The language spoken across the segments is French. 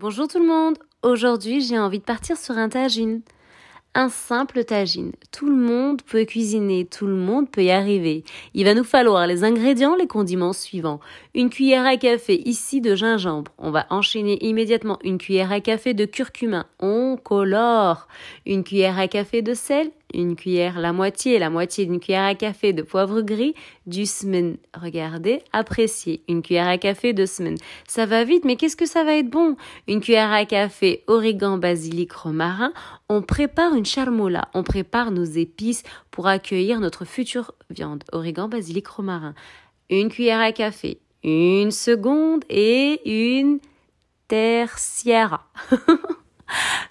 Bonjour tout le monde, aujourd'hui j'ai envie de partir sur un tagine. Un simple tagine. Tout le monde peut cuisiner, tout le monde peut y arriver. Il va nous falloir les ingrédients, les condiments suivants. Une cuillère à café ici de gingembre. On va enchaîner immédiatement une cuillère à café de curcuma. On colore. Une cuillère à café de sel. Une cuillère, la moitié d'une cuillère à café de poivre gris, du semen. Regardez, appréciez. Une cuillère à café de semen. Ça va vite, mais qu'est-ce que ça va être bon? Une cuillère à café origan, basilic, romarin. On prépare une charmoula. On prépare nos épices pour accueillir notre future viande. Origan, basilic, romarin. Une cuillère à café. Une seconde et une tertiaire.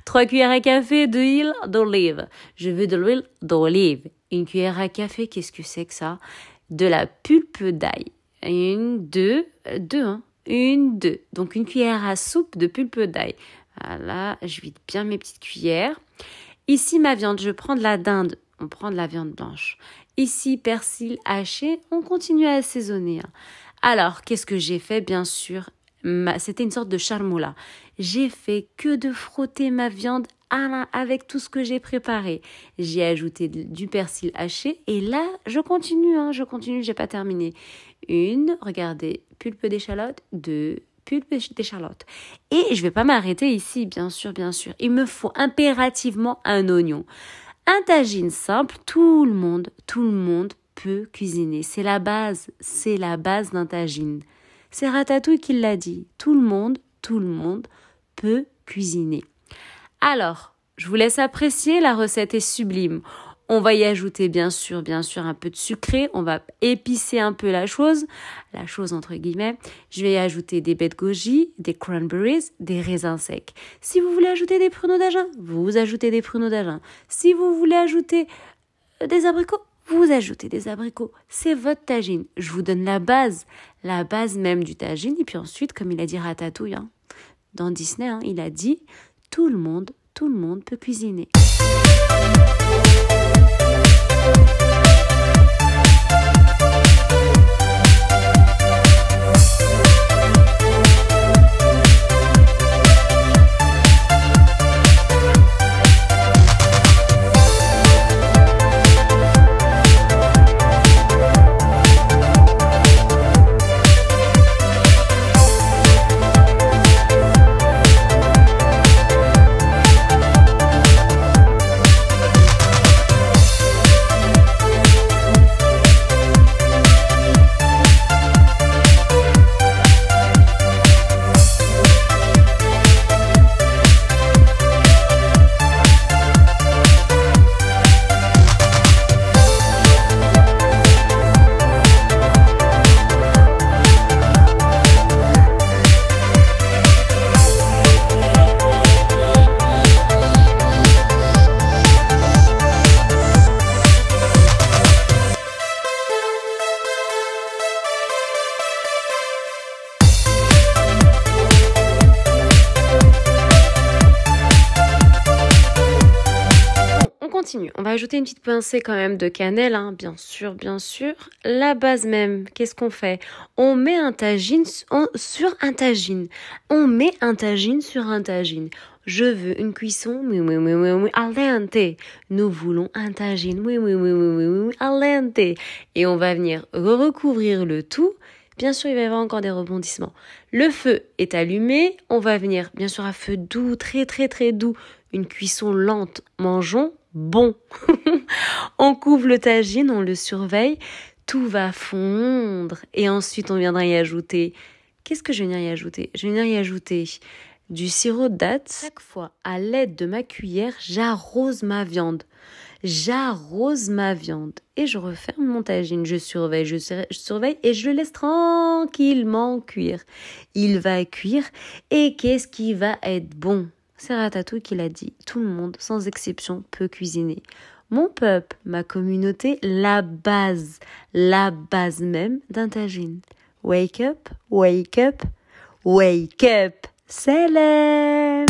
3 cuillères à café d'huile d'olive. Je veux de l'huile d'olive. Une cuillère à café, qu'est-ce que c'est que ça? De la pulpe d'ail. Deux. Donc une cuillère à soupe de pulpe d'ail. Voilà, je vide bien mes petites cuillères. Ici, ma viande, je prends de la dinde. On prend de la viande blanche. Ici, persil haché. On continue à assaisonner. Alors, qu'est-ce que j'ai fait? Bien sûr, c'était une sorte de charmoula. J'ai fait que de frotter ma viande avec tout ce que j'ai préparé. J'ai ajouté du persil haché et là, je continue, j'ai pas terminé. Regardez, pulpe d'échalote, 2, pulpe d'échalote. Et je vais pas m'arrêter ici, bien sûr. Il me faut impérativement un oignon. Un tagine simple, tout le monde peut cuisiner. C'est la base d'un tagine. C'est Ratatouille qui l'a dit. Tout le monde peut cuisiner. Alors, je vous laisse apprécier, la recette est sublime. On va y ajouter bien sûr un peu de sucré. On va épicer un peu la chose entre guillemets. Je vais y ajouter des baies de goji, des cranberries, des raisins secs. Si vous voulez ajouter des pruneaux d'agen, vous ajoutez des pruneaux d'agen. Si vous voulez ajouter des abricots, vous ajoutez des abricots. C'est votre tagine. Je vous donne la base même du tagine. Et puis ensuite, comme il a dit Ratatouille, dans Disney, il a dit tout le monde peut cuisiner. On va ajouter une petite pincée quand même de cannelle, bien sûr. La base même, qu'est-ce qu'on fait? On met un tagine sur un tagine. Je veux une cuisson, oui, al dente. Nous voulons un tagine, oui, al dente. Et on va venir recouvrir le tout. Bien sûr, il va y avoir encore des rebondissements. Le feu est allumé. On va venir, bien sûr, à feu doux, très, très, très doux. Une cuisson lente. Mangeons bon. On couvre le tagine, on le surveille. Tout va fondre. Et ensuite, on viendra y ajouter... Qu'est-ce que je vais venir y ajouter? Je vais venir y ajouter du sirop de dattes. Chaque fois, à l'aide de ma cuillère, j'arrose ma viande. Et je referme mon tagine. Je surveille et je le laisse tranquillement cuire. Il va cuire. Et qu'est-ce qui va être bon? C'est Ratatouille qui l'a dit. Tout le monde, sans exception, peut cuisiner. Mon peuple, ma communauté, la base même d'un tagine. Wake up, wake up, wake up. Salam!